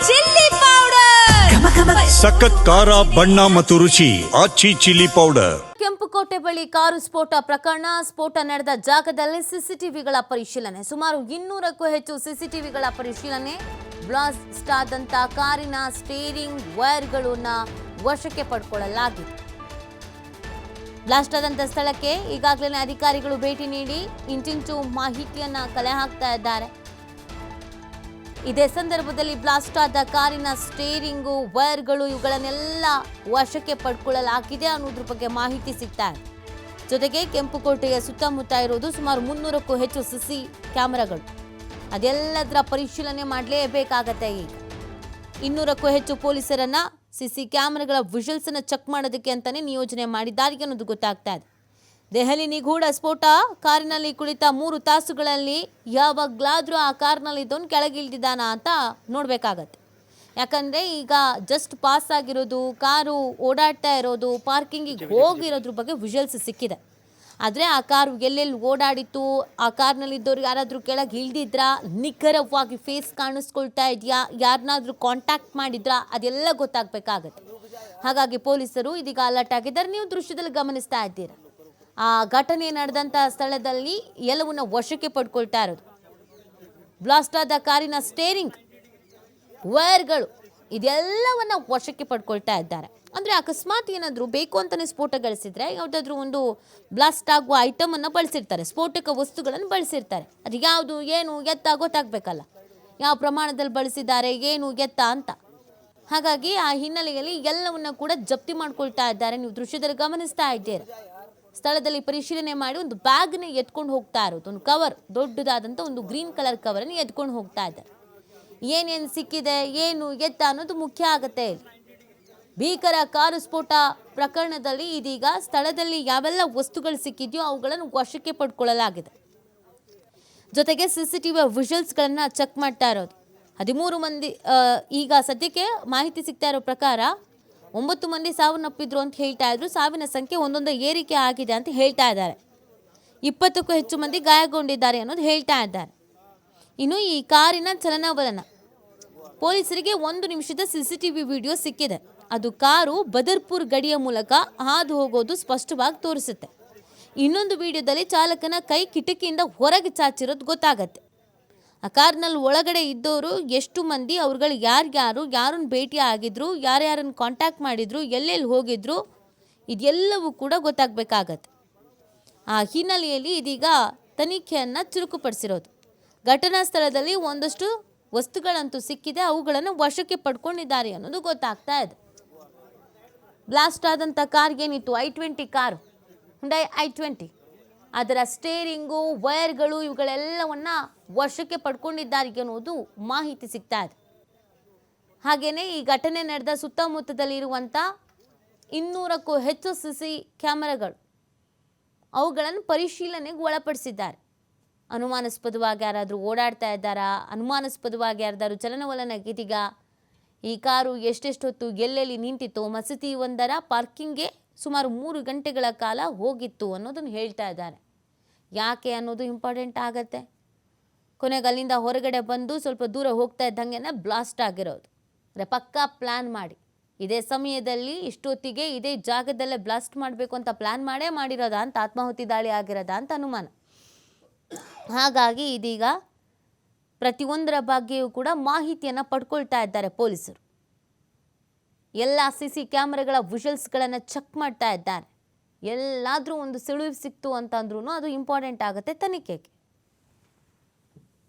Chilli powder, ಸಖತ್ ಖಾರ ಬಣ್ಣ ಮತ್ತು ರುಚಿ ಆಚಿ ಚಿಲ್ಲಿ ಪೌಡರ್. ಕೆಂಪುಕೋಟೆ ಬಳಿ ಕಾರು ಸ್ಫೋಟ ಪ್ರಕರಣ. ಸ್ಫೋಟ ನಡೆದ ಜಾಗದಲ್ಲಿ ಸಿಸಿಟಿವಿಗಳ ಪರಿಶೀಲನೆ. ಸುಮಾರು 200ಕ್ಕೂ ಹೆಚ್ಚು ಸಿಸಿಟಿವಿಗಳ ಪರಿಶೀಲನೆ. ಬ್ಲಾಸ್ಟ್ ಆದಂತ ಕಾರಿನ ಸ್ಟೀರಿಂಗ್ ವೈರ್ಗಳನ್ನ ವಶಕ್ಕೆ ಪಡ್ಕೊಳ್ಳಲಾಗಿದೆ. ಬ್ಲಾಸ್ಟ್ ಆದಂತ ಸ್ಥಳಕ್ಕೆ ಈಗಾಗಲೇ ಅಧಿಕಾರಿಗಳು ಭೇಟಿ ನೀಡಿ ಇಂಚಿಂಚು ಮಾಹಿತಿಯನ್ನ ಕಲೆ ಹಾಕ್ತಾ ಇದ್ದಾರೆ. ಇದೇ ಸಂದರ್ಭದಲ್ಲಿ ಬ್ಲಾಸ್ಟ್ ಆದ ಕಾರಿನ ಸ್ಟೇರಿಂಗು ವೈರ್ಗಳು ಇವುಗಳನ್ನೆಲ್ಲ ವಶಕ್ಕೆ ಪಡ್ಕೊಳ್ಳಲಾಗಿದೆ ಅನ್ನೋದ್ರ ಬಗ್ಗೆ ಮಾಹಿತಿ ಸಿಗ್ತಾ ಇದೆ. ಜೊತೆಗೆ ಕೆಂಪುಕೋಟೆಯ ಸುತ್ತಮುತ್ತ ಇರೋದು ಸುಮಾರು 300ಕ್ಕೂ ಹೆಚ್ಚು ಸಿಸಿ ಕ್ಯಾಮೆರಾಗಳು. ಅದೆಲ್ಲದರ ಪರಿಶೀಲನೆ ಮಾಡಲೇಬೇಕಾಗತ್ತೆ. ಈಗ 200ಕ್ಕೂ ಹೆಚ್ಚು ಪೊಲೀಸರನ್ನ ಸಿಸಿ ಕ್ಯಾಮೆರಾಗಳ ವಿಜುವಲ್ಸ್ ಅನ್ನ ಚೆಕ್ ಮಾಡೋದಕ್ಕೆ ಅಂತಾನೆ ನಿಯೋಜನೆ ಮಾಡಿದ್ದಾರೆ ಅನ್ನೋದು ಗೊತ್ತಾಗ್ತಾ ಇದೆ. ದೆಹಲಿ ನಿಗೂಢ ಸ್ಫೋಟ. ಕಾರಿನಲ್ಲಿ ಕುಳಿತ 3 ತಾಸುಗಳಲ್ಲಿ ಯಾವಾಗಲಾದ್ರೂ ಆ ಕಾರ್ನಲ್ಲಿ ಇದ್ದವನು ಕೆಳಗಿಳಿದಿದ್ದಾನ ಅಂತ ನೋಡಬೇಕಾಗತ್ತೆ. ಯಾಕಂದರೆ ಈಗ ಜಸ್ಟ್ ಪಾಸ್ ಆಗಿರೋದು, ಕಾರು ಓಡಾಡ್ತಾ ಇರೋದು, ಪಾರ್ಕಿಂಗಿಗೆ ಹೋಗಿರೋದ್ರ ಬಗ್ಗೆ ವಿಜುವಲ್ಸ್ ಸಿಕ್ಕಿದೆ. ಆದರೆ ಆ ಕಾರು ಎಲ್ಲೆಲ್ಲಿ ಓಡಾಡಿತ್ತು, ಆ ಕಾರ್ನಲ್ಲಿದ್ದವ್ರು ಯಾರಾದರೂ ಕೆಳಗೆ ಇಳಿದಿದ್ರಾ, ನಿಖರವಾಗಿ ಫೇಸ್ ಕಾಣಿಸ್ಕೊಳ್ತಾ ಇದೆಯಾ, ಯಾರನ್ನಾದ್ರೂ ಕಾಂಟ್ಯಾಕ್ಟ್ ಮಾಡಿದ್ರಾ, ಅದೆಲ್ಲ ಗೊತ್ತಾಗಬೇಕಾಗತ್ತೆ. ಹಾಗಾಗಿ ಪೊಲೀಸರು ಇದೀಗ ಅಲರ್ಟ್ ಆಗಿದ್ದಾರೆ. ನೀವು ದೃಶ್ಯದಲ್ಲಿ ಗಮನಿಸ್ತಾ ಇದ್ದೀರಾ, ಆ ಘಟನೆ ನಡೆದಂಥ ಸ್ಥಳದಲ್ಲಿ ಎಲ್ಲವನ್ನ ವಶಕ್ಕೆ ಪಡ್ಕೊಳ್ತಾ ಇರೋದು. ಬ್ಲಾಸ್ಟ್ ಆದ ಕಾರಿನ ಸ್ಟೇರಿಂಗ್ ವೈರ್ಗಳು ಇದೆಲ್ಲವನ್ನ ವಶಕ್ಕೆ ಪಡ್ಕೊಳ್ತಾ ಇದ್ದಾರೆ. ಅಂದರೆ ಅಕಸ್ಮಾತ್ ಏನಾದರೂ ಬೇಕು ಅಂತಲೇ ಸ್ಫೋಟಗೊಳಿಸಿದ್ರೆ ಯಾವುದಾದ್ರೂ ಒಂದು ಬ್ಲಾಸ್ಟ್ ಆಗುವ ಐಟಮನ್ನು ಬಳಸಿರ್ತಾರೆ, ಸ್ಫೋಟಕ ವಸ್ತುಗಳನ್ನು ಬಳಸಿರ್ತಾರೆ. ಅದು ಯಾವುದು ಏನು ಎತ್ತ ಗೊತ್ತಾಗಬೇಕಲ್ಲ, ಯಾವ ಪ್ರಮಾಣದಲ್ಲಿ ಬಳಸಿದ್ದಾರೆ, ಏನು ಎತ್ತ ಅಂತ. ಹಾಗಾಗಿ ಆ ಹಿನ್ನೆಲೆಯಲ್ಲಿ ಎಲ್ಲವನ್ನ ಕೂಡ ಜಪ್ತಿ ಮಾಡ್ಕೊಳ್ತಾ ಇದ್ದಾರೆ. ನೀವು ದೃಶ್ಯದಲ್ಲಿ ಗಮನಿಸ್ತಾ ಇದ್ದೀರಾ. ಸ್ಥಳದಲ್ಲಿ ಪರಿಶೀಲನೆ ಮಾಡಿ ಒಂದು ಬ್ಯಾಗ್ನ ಎತ್ಕೊಂಡು ಹೋಗ್ತಾ ಇರೋದು, ಒಂದು ಕವರ್, ದೊಡ್ಡದಾದಂಥ ಒಂದು ಗ್ರೀನ್ ಕಲರ್ ಕವರನ್ನು ಎತ್ಕೊಂಡು ಹೋಗ್ತಾ ಇದ್ದಾರೆ. ಏನೇನು ಸಿಕ್ಕಿದೆ, ಏನು ಎತ್ತ ಅನ್ನೋದು ಮುಖ್ಯ ಆಗುತ್ತೆ. ಭೀಕರ ಕಾರು ಸ್ಫೋಟ ಪ್ರಕರಣದಲ್ಲಿ ಇದೀಗ ಸ್ಥಳದಲ್ಲಿ ಯಾವೆಲ್ಲ ವಸ್ತುಗಳು ಸಿಕ್ಕಿದೆಯೋ ಅವುಗಳನ್ನು ವಶಕ್ಕೆ ಪಡ್ಕೊಳ್ಳಲಾಗಿದೆ. ಜೊತೆಗೆ ಸಿಸಿಟಿವಿ ವಿಜುವಲ್ಸ್ಗಳನ್ನು ಚೆಕ್ ಮಾಡ್ತಾ ಇರೋದು. 13 ಮಂದಿ ಈಗ ಸದ್ಯಕ್ಕೆ ಮಾಹಿತಿ ಸಿಗ್ತಾ ಇರೋ ಪ್ರಕಾರ 9 ಮಂದಿ ಸಾವನ್ನಪ್ಪಿದ್ರು ಅಂತ ಹೇಳ್ತಾ ಇದ್ರು. ಸಾವಿನ ಸಂಖ್ಯೆ ಒಂದೊಂದು ಏರಿಕೆ ಆಗಿದೆ ಅಂತ ಹೇಳ್ತಾ ಇದ್ದಾರೆ. 20ಕ್ಕೂ ಹೆಚ್ಚು ಮಂದಿ ಗಾಯಗೊಂಡಿದ್ದಾರೆ ಅನ್ನೋದು ಹೇಳ್ತಾ ಇದ್ದಾರೆ. ಇನ್ನು ಈ ಕಾರಿನ ಚಲನವಲನ, ಪೊಲೀಸರಿಗೆ 1 ನಿಮಿಷದ ಸಿಸಿಟಿವಿ ವಿಡಿಯೋ ಸಿಕ್ಕಿದೆ. ಅದು ಕಾರು ಬದರ್ಪುರ್ ಗಡಿಯ ಮೂಲಕ ಹಾದು ಹೋಗೋದು ಸ್ಪಷ್ಟವಾಗಿ ತೋರಿಸುತ್ತೆ. ಇನ್ನೊಂದು ವಿಡಿಯೋದಲ್ಲಿ ಚಾಲಕನ ಕೈ ಕಿಟಕಿಯಿಂದ ಹೊರಗೆ ಚಾಚಿರೋದು ಗೊತ್ತಾಗತ್ತೆ. ಆ ಕಾರ್ನಲ್ಲಿ ಒಳಗಡೆ ಇದ್ದವರು ಎಷ್ಟು ಮಂದಿ, ಅವ್ರುಗಳು ಯಾರನ್ನು ಭೇಟಿ ಆಗಿದ್ರು, ಯಾರ್ಯಾರನ್ನು ಕಾಂಟ್ಯಾಕ್ಟ್ ಮಾಡಿದ್ರು, ಎಲ್ಲೆಲ್ಲಿ ಹೋಗಿದ್ರು, ಇದೆಲ್ಲವೂ ಕೂಡ ಗೊತ್ತಾಗಬೇಕಾಗತ್ತೆ. ಆ ಹಿನ್ನೆಲೆಯಲ್ಲಿ ಇದೀಗ ತನಿಖೆಯನ್ನು ಚುರುಕುಪಡಿಸಿರೋದು. ಘಟನಾ ಸ್ಥಳದಲ್ಲಿ ಒಂದಷ್ಟು ವಸ್ತುಗಳಂತೂ ಸಿಕ್ಕಿದೆ, ಅವುಗಳನ್ನು ವಶಕ್ಕೆ ಪಡ್ಕೊಂಡಿದ್ದಾರೆ ಅನ್ನೋದು ಗೊತ್ತಾಗ್ತಾ ಇದೆ. ಬ್ಲಾಸ್ಟ್ ಆದಂಥ ಕಾರ್ ಏನಿತ್ತು, i20 ಕಾರು, ಹುಂಡೈ i20, ಅದರ ಸ್ಟೇರಿಂಗು ವೈರ್ಗಳು ಇವುಗಳೆಲ್ಲವನ್ನ ವಶಕ್ಕೆ ಪಡ್ಕೊಂಡಿದ್ದಾರೆ ಅನ್ನೋದು ಮಾಹಿತಿ ಸಿಗ್ತಾ ಇದೆ. ಹಾಗೆಯೇ ಈ ಘಟನೆ ನಡೆದ ಸುತ್ತಮುತ್ತದಲ್ಲಿರುವಂಥ 200ಕ್ಕೂ ಹೆಚ್ಚು ಸಿಸಿ ಕ್ಯಾಮೆರಾಗಳು ಅವುಗಳನ್ನು ಪರಿಶೀಲನೆಗೆ ಒಳಪಡಿಸಿದ್ದಾರೆ. ಅನುಮಾನಾಸ್ಪದವಾಗಿ ಯಾರಾದರೂ ಓಡಾಡ್ತಾ ಇದ್ದಾರಾ, ಅನುಮಾನಾಸ್ಪದವಾಗಿ ಯಾರಾದರೂ ಚಲನವಲನ ಇದೀಗ ಈ ಕಾರು ಎಷ್ಟೆಷ್ಟೊತ್ತು ಎಲ್ಲೆಲ್ಲಿ ನಿಂತಿತ್ತು, ಮಸೀದಿ ಒಂದರ ಪಾರ್ಕಿಂಗ್ಗೆ ಸುಮಾರು 3 ಗಂಟೆಗಳ ಕಾಲ ಹೋಗಿತ್ತು ಅನ್ನೋದನ್ನು ಹೇಳ್ತಾ ಇದ್ದಾರೆ. ಯಾಕೆ ಅನ್ನೋದು ಇಂಪಾರ್ಟೆಂಟ್ ಆಗತ್ತೆ. ಕೊನೆಗೆ ಅಲ್ಲಿಂದ ಹೊರಗಡೆ ಬಂದು ಸ್ವಲ್ಪ ದೂರ ಹೋಗ್ತಾ ಇದ್ದಂಗೆ ಬ್ಲಾಸ್ಟ್ ಆಗಿರೋದು. ಅಂದರೆ ಪಕ್ಕಾ ಪ್ಲ್ಯಾನ್ ಮಾಡಿ ಇದೇ ಸಮಯದಲ್ಲಿ ಇಷ್ಟೊತ್ತಿಗೆ ಇದೇ ಜಾಗದಲ್ಲೇ ಬ್ಲಾಸ್ಟ್ ಮಾಡಬೇಕು ಅಂತ ಪ್ಲ್ಯಾನ್ ಮಾಡಿರೋದಾ ಅಂತ, ಆತ್ಮಾಹುತಿ ದಾಳಿ ಆಗಿರೋದಾ ಅಂತ ಅನುಮಾನ. ಹಾಗಾಗಿ ಇದೀಗ ಪ್ರತಿಯೊಂದರ ಬಗ್ಗೆಯೂ ಕೂಡ ಮಾಹಿತಿಯನ್ನು ಪಡ್ಕೊಳ್ತಾ ಇದ್ದಾರೆ ಪೊಲೀಸರು. ಎಲ್ಲ ಸಿಸಿ ಕ್ಯಾಮೆರಾಗಳ ವಿಜುವಲ್ಸ್ಗಳನ್ನು ಚೆಕ್ ಮಾಡ್ತಾ ಇದ್ದಾರೆ. ಎಲ್ಲಾದರೂ ಒಂದು ಸುಳಿವು ಸಿಕ್ತು ಅಂತಂದ್ರೂ ಅದು ಇಂಪಾರ್ಟೆಂಟ್ ಆಗುತ್ತೆ ತನಿಖೆಗೆ.